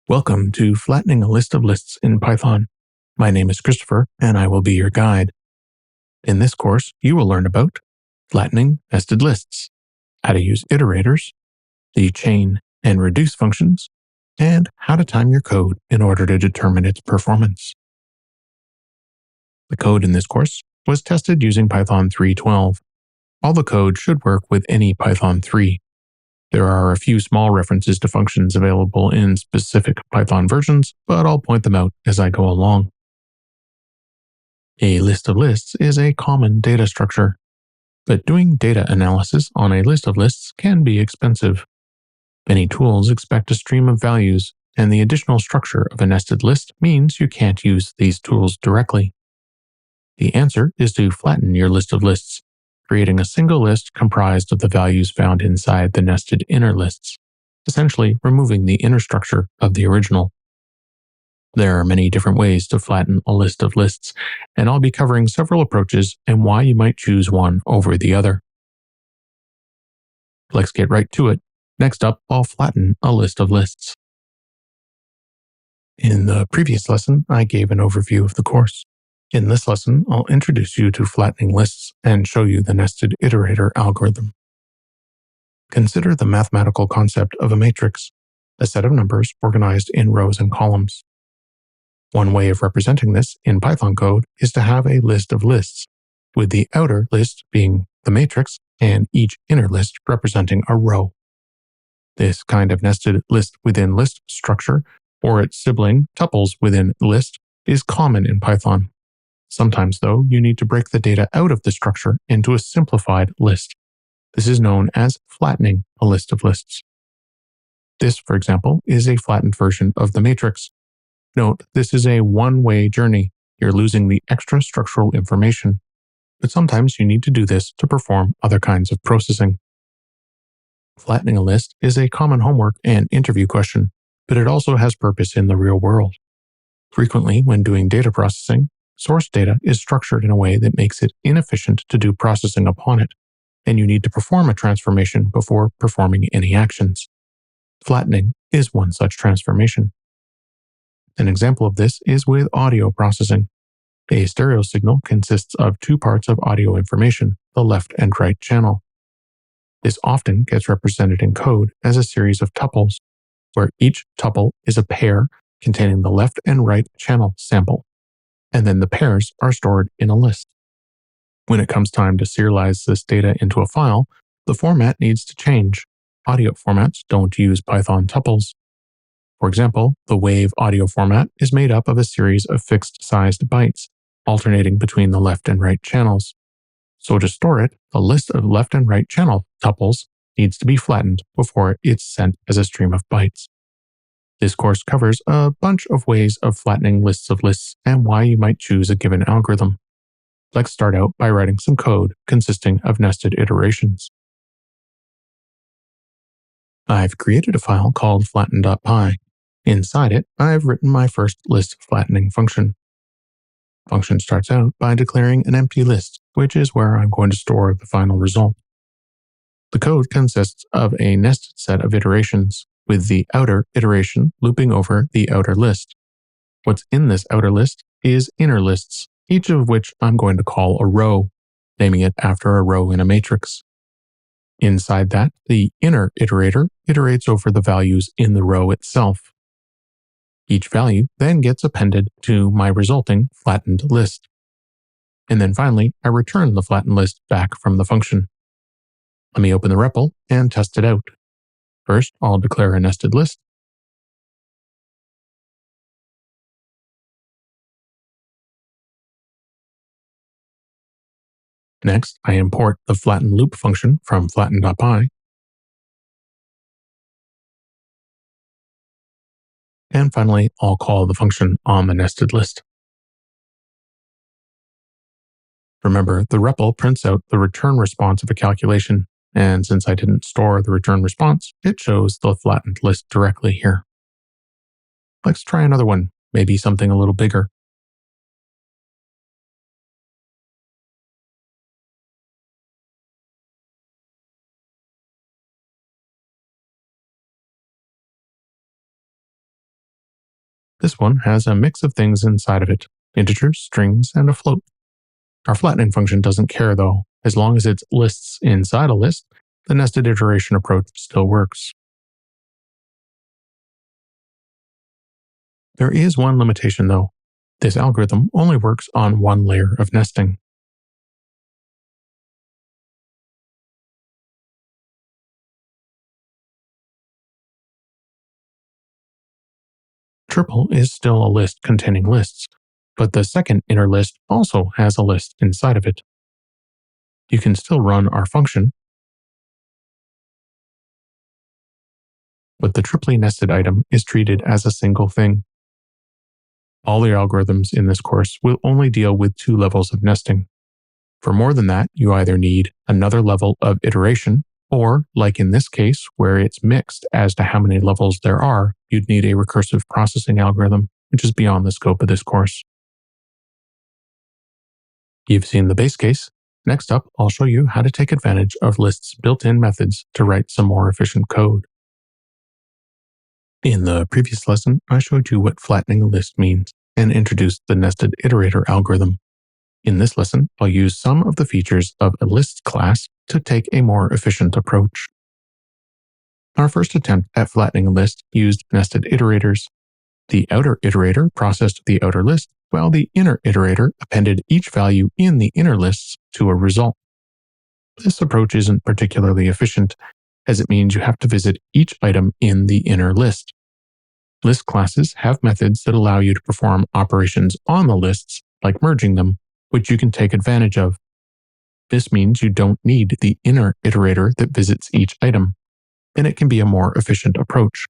Welcome to Flattening a List of Lists in Python. My name is Christopher, and I will be your guide. In this course, you will learn about flattening nested lists, how to use iterators, the chain and reduce functions, and how to time your code in order to determine its performance. The code in this course was tested using Python 3.12. All the code should work with any Python 3. There are a few small references to functions available in specific Python versions, but I'll point them out as I go along. A list of lists is a common data structure, but doing data analysis on a list of lists can be expensive. Many tools expect a stream of values, and the additional structure of a nested list means you can't use these tools directly. The answer is to flatten your list of lists, creating a single list comprised of the values found inside the nested inner lists, essentially removing the inner structure of the original. There are many different ways to flatten a list of lists, and I'll be covering several approaches and why you might choose one over the other. Let's get right to it. Next up, I'll flatten a list of lists. In the previous lesson, I gave an overview of the course. In this lesson, I'll introduce you to flattening lists and show you the nested iterator algorithm. Consider the mathematical concept of a matrix, a set of numbers organized in rows and columns. One way of representing this in Python code is to have a list of lists, with the outer list being the matrix and each inner list representing a row. This kind of nested list within list structure, or its sibling tuples within list, is common in Python. Sometimes, though, you need to break the data out of the structure into a simplified list. This is known as flattening a list of lists. This, for example, is a flattened version of the matrix. Note, this is a one-way journey. You're losing the extra structural information. But sometimes you need to do this to perform other kinds of processing. Flattening a list is a common homework and interview question, but it also has purpose in the real world. Frequently, when doing data processing, source data is structured in a way that makes it inefficient to do processing upon it, and you need to perform a transformation before performing any actions. Flattening is one such transformation. An example of this is with audio processing. A stereo signal consists of two parts of audio information, the left and right channel. This often gets represented in code as a series of tuples, where each tuple is a pair containing the left and right channel sample, and then the pairs are stored in a list. When it comes time to serialize this data into a file, the format needs to change. Audio formats don't use Python tuples. For example, the WAV audio format is made up of a series of fixed-sized bytes, alternating between the left and right channels. So to store it, the list of left and right channel tuples needs to be flattened before it's sent as a stream of bytes. This course covers a bunch of ways of flattening lists of lists and why you might choose a given algorithm. Let's start out by writing some code consisting of nested iterations. I've created a file called flatten.py. Inside it, I've written my first list flattening function. Function starts out by declaring an empty list, which is where I'm going to store the final result. The code consists of a nested set of iterations, with the outer iteration looping over the outer list. What's in this outer list is inner lists, each of which I'm going to call a row, naming it after a row in a matrix. Inside that, the inner iterator iterates over the values in the row itself. Each value then gets appended to my resulting flattened list. And then finally, I return the flattened list back from the function. Let me open the REPL and test it out. First, I'll declare a nested list. Next, I import the flatten loop function from flatten.py. And finally, I'll call the function on the nested list. Remember, the REPL prints out the return response of a calculation, and since I didn't store the return response, it shows the flattened list directly here. Let's try another one, maybe something a little bigger. This one has a mix of things inside of it: integers, strings, and a float. Our flattening function doesn't care though. As long as it's lists inside a list, the nested iteration approach still works. There is one limitation though. This algorithm only works on one layer of nesting. Triple is still a list containing lists, but the second inner list also has a list inside of it. You can still run our function, but the triply nested item is treated as a single thing. All the algorithms in this course will only deal with 2 levels of nesting. For more than that, you either need another level of iteration, or, like in this case, where it's mixed as to how many levels there are, you'd need a recursive processing algorithm, which is beyond the scope of this course. You've seen the base case. Next up, I'll show you how to take advantage of lists' built-in methods to write some more efficient code. In the previous lesson, I showed you what flattening a list means and introduced the nested iterator algorithm. In this lesson, I'll use some of the features of a list class to take a more efficient approach. Our first attempt at flattening a list used nested iterators. The outer iterator processed the outer list, while the inner iterator appended each value in the inner lists to a result. This approach isn't particularly efficient, as it means you have to visit each item in the inner list. List classes have methods that allow you to perform operations on the lists, like merging them, which you can take advantage of. This means you don't need the inner iterator that visits each item, and it can be a more efficient approach.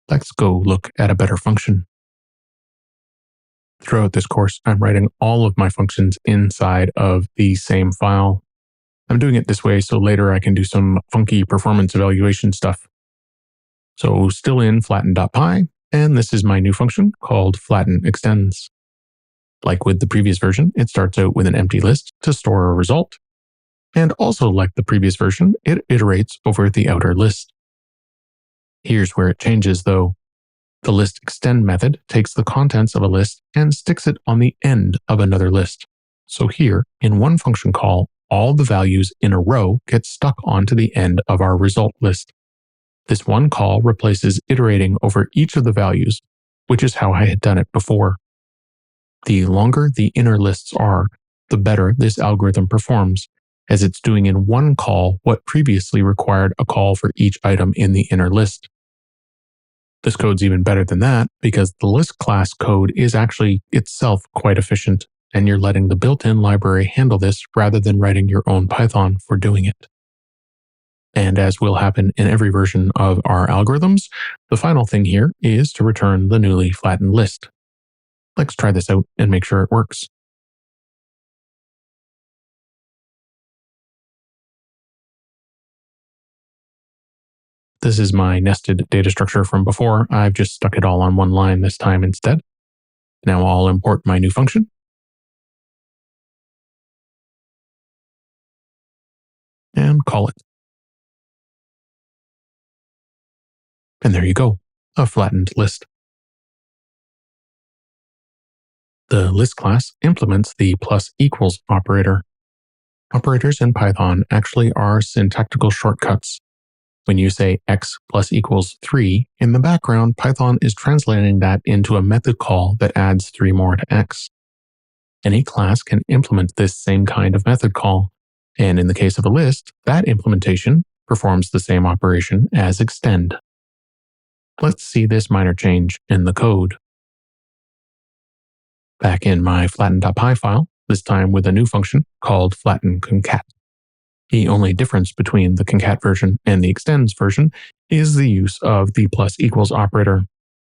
Let's go look at a better function. Throughout this course, I'm writing all of my functions inside of the same file. I'm doing it this way so later I can do some funky performance evaluation stuff. So still in flatten.py, and this is my new function called flatten extends. Like with the previous version, it starts out with an empty list to store a result. And also like the previous version, it iterates over the outer list. Here's where it changes though. The list extend method takes the contents of a list and sticks it on the end of another list. So here, in one function call, all the values in a row get stuck onto the end of our result list. This one call replaces iterating over each of the values, which is how I had done it before. The longer the inner lists are, the better this algorithm performs, as it's doing in one call what previously required a call for each item in the inner list. This code's even better than that because the list class code is actually itself quite efficient, and you're letting the built-in library handle this rather than writing your own Python for doing it. And as will happen in every version of our algorithms, the final thing here is to return the newly flattened list. Let's try this out and make sure it works. This is my nested data structure from before. I've just stuck it all on one line this time instead. Now I'll import my new function. And call it. And there you go, a flattened list. The list class implements the += operator. Operators in Python actually are syntactical shortcuts. When you say x + = 3, in the background, Python is translating that into a method call that adds 3 more to x. Any class can implement this same kind of method call, and in the case of a list, that implementation performs the same operation as extend. Let's see this minor change in the code. Back in my flatten.py file, this time with a new function called flatten concat. The only difference between the concat version and the extends version is the use of the += operator.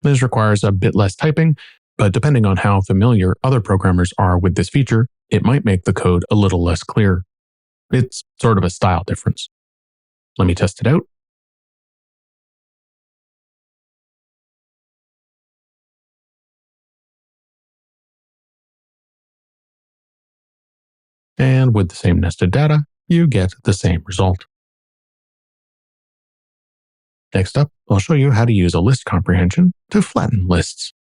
This requires a bit less typing, but depending on how familiar other programmers are with this feature, it might make the code a little less clear. It's sort of a style difference. Let me test it out. And with the same nested data, you get the same result. Next up, I'll show you how to use a list comprehension to flatten lists.